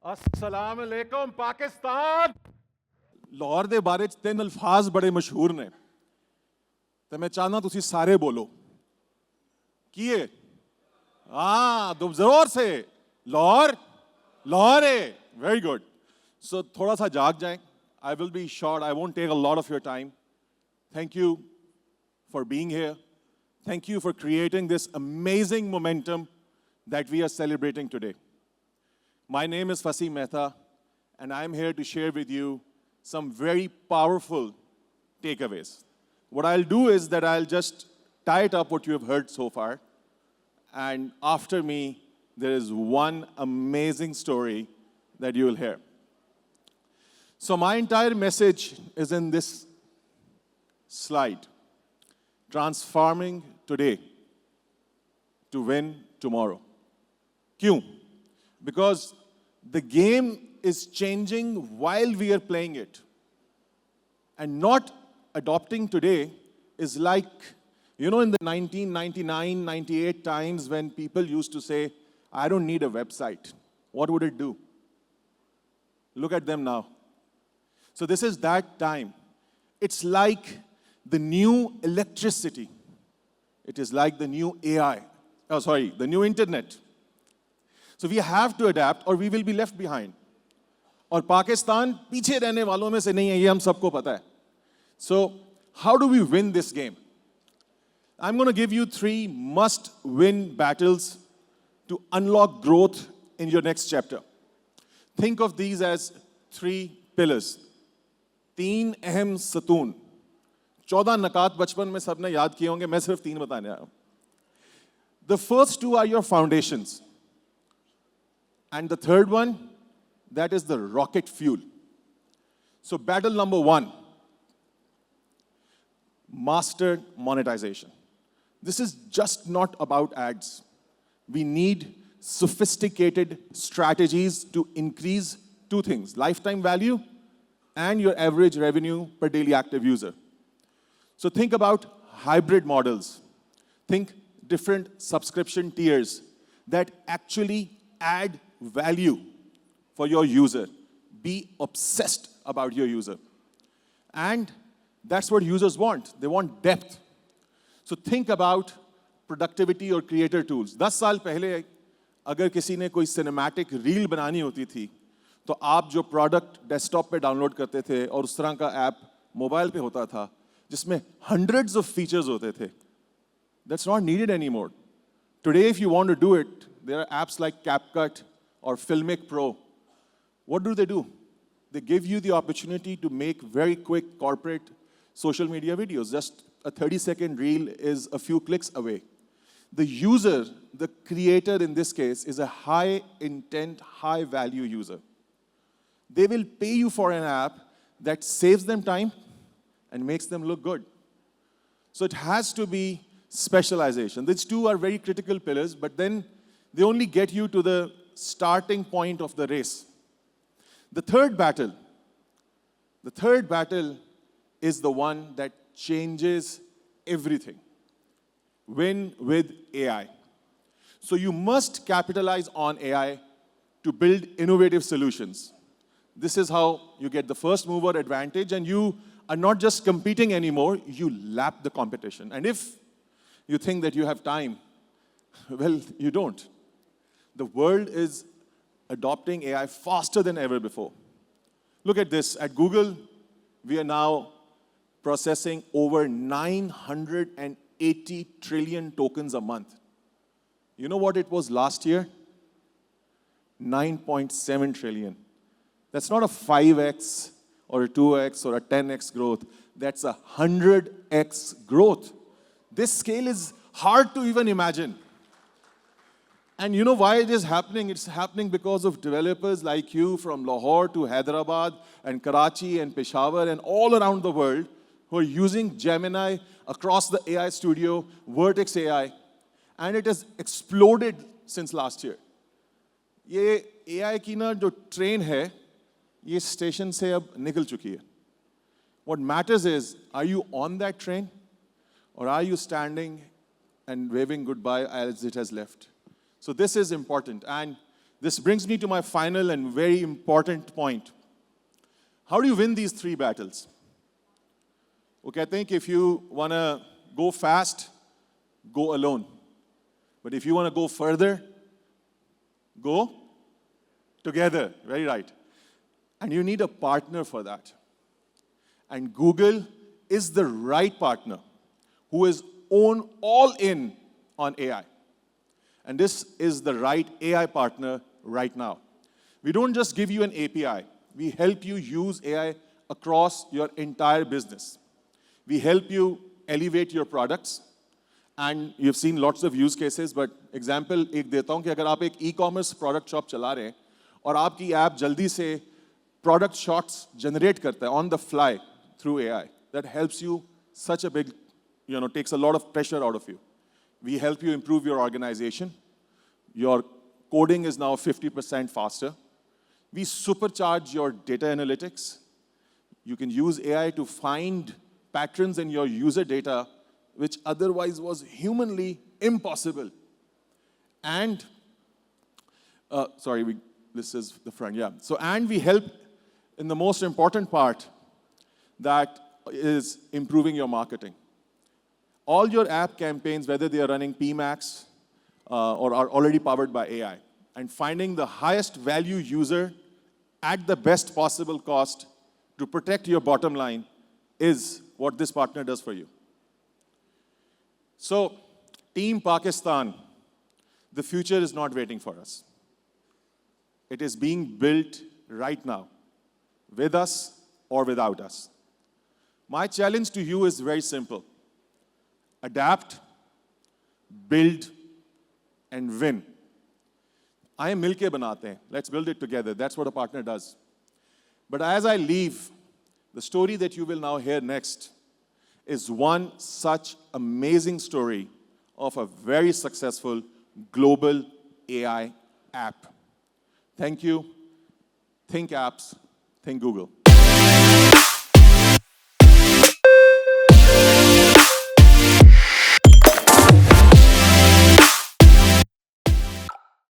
अस्सलाम वालेकुम पाकिस्तान। लाहौर दे बारे च 3 अल्फाज बड़े मशहूर ने ते मैं चाहना तुसी सारे बोलो किए। हाँ तो जोर से लाहौर लाहौर है। Very good. सो थोड़ा सा जाग जाएं। I will be short, I won't take a lot of your time. Thank you for being here. Thank you for creating this amazing momentum that we are celebrating today. My name is Fasim Mehta, and I'm here to share with you some very powerful takeaways. What I'll do is that I'll just tie it up what you have heard so far, and after me, there is one amazing story that you will hear. So my entire message is in this slide. Transforming today to win tomorrow. Kyun? Because the game is changing while we are playing it. And not adopting today is like, you know, in the 1999, 98 times when people used to say, I don't need a website. What would it do? Look at them now. So this is that time. It's like the new electricity. It is like the new AI. Oh, sorry, the new internet. So we have to adapt or we will be left behind. और पाकिस्तान पीछे रहने वालों में से नहीं है, ये हम सबको पता है. So how do we win this game? I'm going to give you 3 must-win battles to unlock growth in your next chapter. Think of these as 3 pillars. 3 अहम सतून. 14 नकात बचपन में सबने याद किए होंगे, मैं सिर्फ 3 बताने आया हूं. The first 2 are your foundations. And the third one, that is the rocket fuel. So battle number 1, master monetization. This is just not about ads. We need sophisticated strategies to increase 2 things, lifetime value and your average revenue per daily active user. So think about hybrid models. Think different subscription tiers that actually add value for your user. Be obsessed about your user. And that's what users want. They want depth. So think about productivity or creator tools. 10 साल पहले अगर किसी ने कोई cinematic reel बनानी होती थी, तो आप जो प्रोडक्ट डेस्कटॉप पे डाउनलोड करते थे और उस तरह का ऐप मोबाइल पे होता था जिसमें hundreds of features होते थे. That's not needed anymore. Today, if you want to do it, there are apps like CapCut or Filmic Pro. What do? They give you the opportunity to make very quick corporate social media videos. Just a 30-second reel is a few clicks away. The user, the creator in this case, is a high-intent, high-value user. They will pay you for an app that saves them time and makes them look good. So it has to be specialization. These 2 are very critical pillars, but then they only get you to the starting point of the race. The third battle is the one that changes everything. Win with AI. So you must capitalize on AI to build innovative solutions. This is how you get the first mover advantage, and you are not just competing anymore, you lap the competition. And if you think that you have time, well, you don't. The world is adopting AI faster than ever before. Look at this. At Google, we are now processing over 980 trillion tokens a month. You know what it was last year? 9.7 trillion. That's not a 5x or a 2x or a 10x growth. That's a 100x growth. This scale is hard to even imagine. And you know why it is happening? It's happening because of developers like you from Lahore to Hyderabad and Karachi and Peshawar and all around the world who are using Gemini across the AI studio, Vertex AI, and it has exploded since last year. ये AI की ना जो train है, ये station से अब निकल चुकी है. What matters is, are you on that train, or are you standing and waving goodbye as it has left? So this is important. And This brings me to my final and very important point. How do you win these three battles? Okay, I think if you want to go fast, go alone. But if you want to go further, go together. Very right. And you need a partner for that. And Google is the right partner who is all in on AI. And this is the right AI partner right now. We don't just give you an API. We help you use AI across your entire business. We help you elevate your products. And you've seen lots of use cases, but example एक देता हूँ कि अगर आप एक e-commerce product shop चला रहे हैं और आपकी app जल्दी से product shots generate करता है on the fly through AI, that helps you such a big, takes a lot of pressure out of you. We help you improve your organization. Your coding is now 50% faster. We supercharge your data analytics. You can use AI to find patterns in your user data which otherwise was humanly impossible. And, this is the front, yeah. So, and we help in the most important part, that is improving your marketing. All your app campaigns, whether they are running PMax or are already powered by AI, and finding the highest value user at the best possible cost to protect your bottom line is what this partner does for you. So, Team Pakistan, the future is not waiting for us. It is being built right now, with us or without us. My challenge to you is very simple. Adapt, build, and win. I am milke banate hain. Let's build it together. That's what a partner does. But as I leave, the story that you will now hear next is one such amazing story of a very successful global AI app. Thank you. Think apps, think Google.